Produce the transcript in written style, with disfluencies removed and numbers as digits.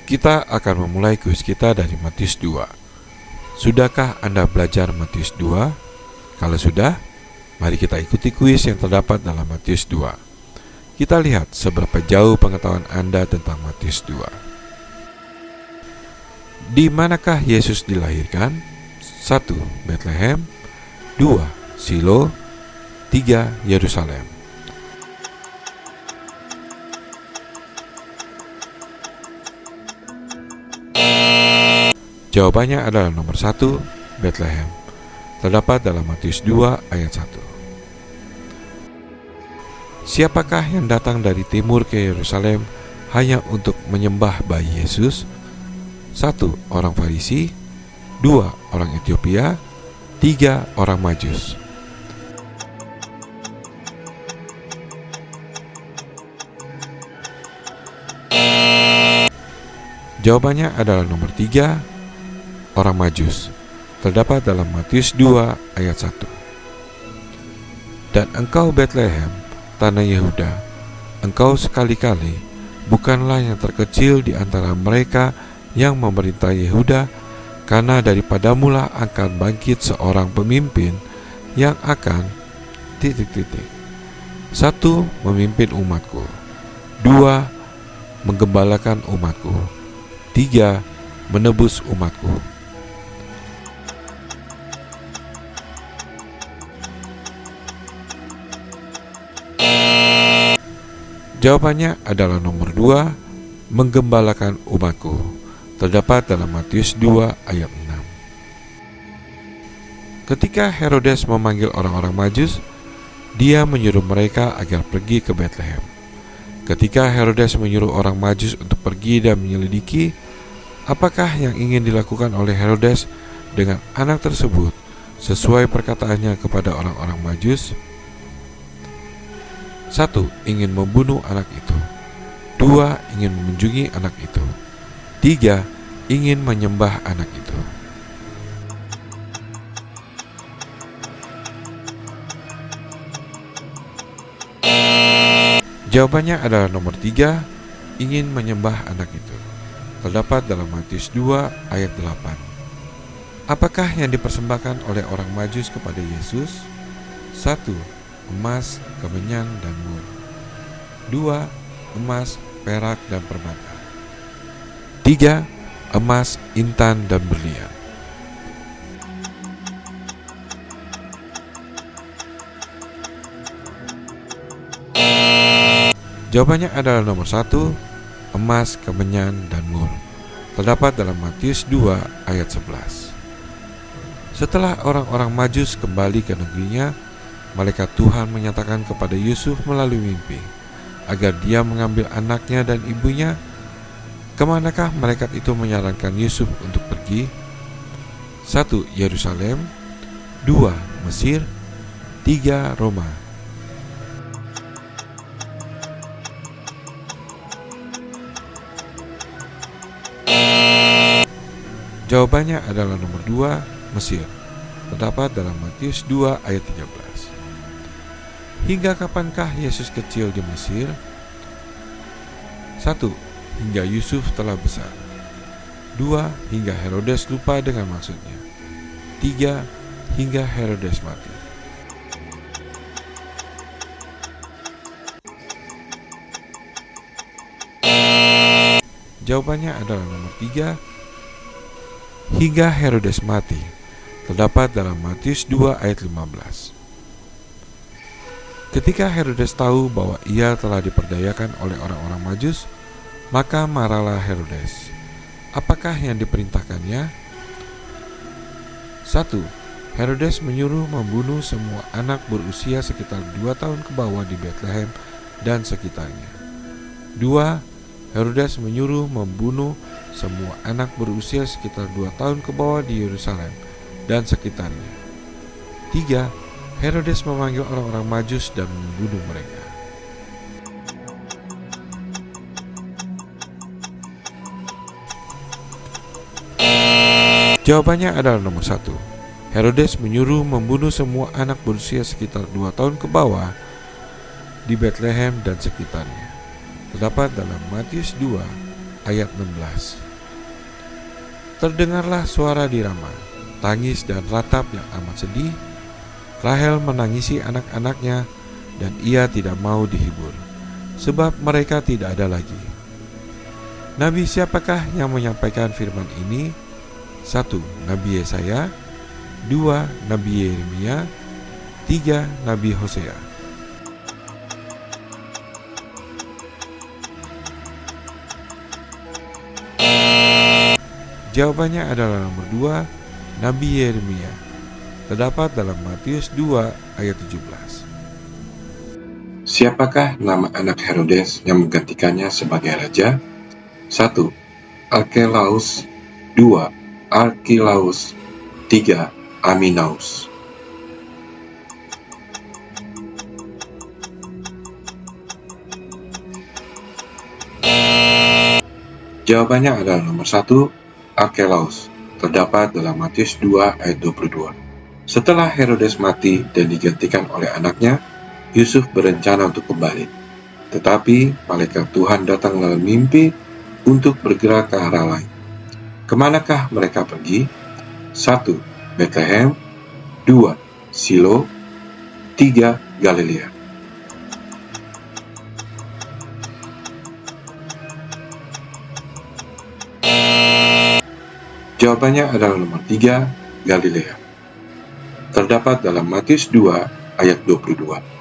Kita akan memulai kuis kita dari Matius 2. Sudahkah Anda belajar Matius 2? Kalau sudah, mari kita ikuti kuis yang terdapat dalam Matius 2. Kita lihat seberapa jauh pengetahuan Anda tentang Matius 2. Di manakah Yesus dilahirkan? 1. Betlehem. 2. Silo. 3. Yerusalem. Jawabannya adalah nomor 1, Betlehem. Terdapat dalam Matius 2 ayat 1. Siapakah yang datang dari timur ke Yerusalem hanya untuk menyembah bayi Yesus? 1. Orang Farisi. 2. Orang Ethiopia. 3. Orang Majus. Jawabannya adalah nomor 3, orang Majus. Terdapat dalam Matius 2 ayat 1. Dan engkau Betlehem, tanah Yehuda, engkau sekali-kali bukanlah yang terkecil di antara mereka yang memerintah Yehuda, karena daripadamulah akan bangkit seorang pemimpin yang akan ... 1. Memimpin umatku. 2. Menggembalakan umatku. 3. Menebus umatku. Jawabannya adalah nomor 2, menggembalakan umatku. Terdapat dalam Matius 2 ayat 6. Ketika Herodes memanggil orang-orang Majus, dia menyuruh mereka agar pergi ke Betlehem. Ketika Herodes menyuruh orang Majus untuk pergi dan menyelidiki apakah yang ingin dilakukan oleh Herodes dengan anak tersebut sesuai perkataannya kepada orang-orang Majus. 1. Ingin membunuh anak itu. 2. Ingin mengunjungi anak itu. 3. Ingin menyembah anak itu. Jawabannya adalah nomor 3, ingin menyembah anak itu. Terdapat dalam Matius 2 ayat 8. Apakah yang dipersembahkan oleh orang Majus kepada Yesus? 1. Emas, kemenyan, dan mur. 2. Emas, perak, dan permata. 3. Emas, intan, dan berlian. Jawabannya adalah nomor 1, emas, kemenyan, dan mur. Terdapat dalam Matius 2 ayat 11. Setelah orang-orang Majus kembali ke negerinya, malaikat Tuhan menyatakan kepada Yusuf melalui mimpi agar dia mengambil anaknya dan ibunya. Kemanakah malaikat itu menyarankan Yusuf untuk pergi? 1. Yerusalem. 2. Mesir. 3. Roma. Jawabannya adalah nomor 2, Mesir. Terdapat dalam Matius 2 ayat 13. Hingga kapankah Yesus kecil di Mesir? 1. Hingga Yusuf telah besar. 2. Hingga Herodes lupa dengan maksudnya. 3. Hingga Herodes mati. Jawabannya adalah nomor 3, hingga Herodes mati. Terdapat dalam Matius 2 ayat 15. Ketika Herodes tahu bahwa ia telah diperdayakan oleh orang-orang Majus, maka marahlah Herodes. Apakah yang diperintahkannya? 1. Herodes menyuruh membunuh semua anak berusia sekitar 2 tahun ke bawah di Betlehem dan sekitarnya. 2. Herodes menyuruh membunuh semua anak berusia sekitar 2 tahun ke bawah di Yerusalem dan sekitarnya. 3. Herodes memanggil orang-orang Majus dan membunuh mereka. Jawabannya adalah nomor 1. Herodes menyuruh membunuh semua anak berusia sekitar 2 tahun ke bawah di Betlehem dan sekitarnya. Terdapat dalam Matius 2 ayat 16. Terdengarlah suara di Rama, tangis dan ratap yang amat sedih. Rahel menangisi anak-anaknya dan ia tidak mau dihibur, sebab mereka tidak ada lagi. Nabi siapakah yang menyampaikan firman ini? 1. Nabi Yesaya, 2. Nabi Yeremia, 3. Nabi Hosea. Jawabannya adalah nomor 2, Nabi Yeremia. Terdapat dalam Matius 2 ayat 17. Siapakah nama anak Herodes yang menggantikannya sebagai raja? 1. Arkelaus, 2. Arkilaus, 3. Aminaus. Jawabannya adalah nomor 1, Arkelaus. Terdapat dalam Matius 2 ayat 22. Setelah Herodes mati dan digantikan oleh anaknya, Yusuf berencana untuk kembali. Tetapi malaikat Tuhan datang dalam mimpi untuk bergerak ke arah lain. Kemanakah mereka pergi? 1. Bethlehem, 2. Silo, 3. Galilea. Jawabannya adalah nomor 3, Galilea. Terdapat dalam Matius 2 ayat 22.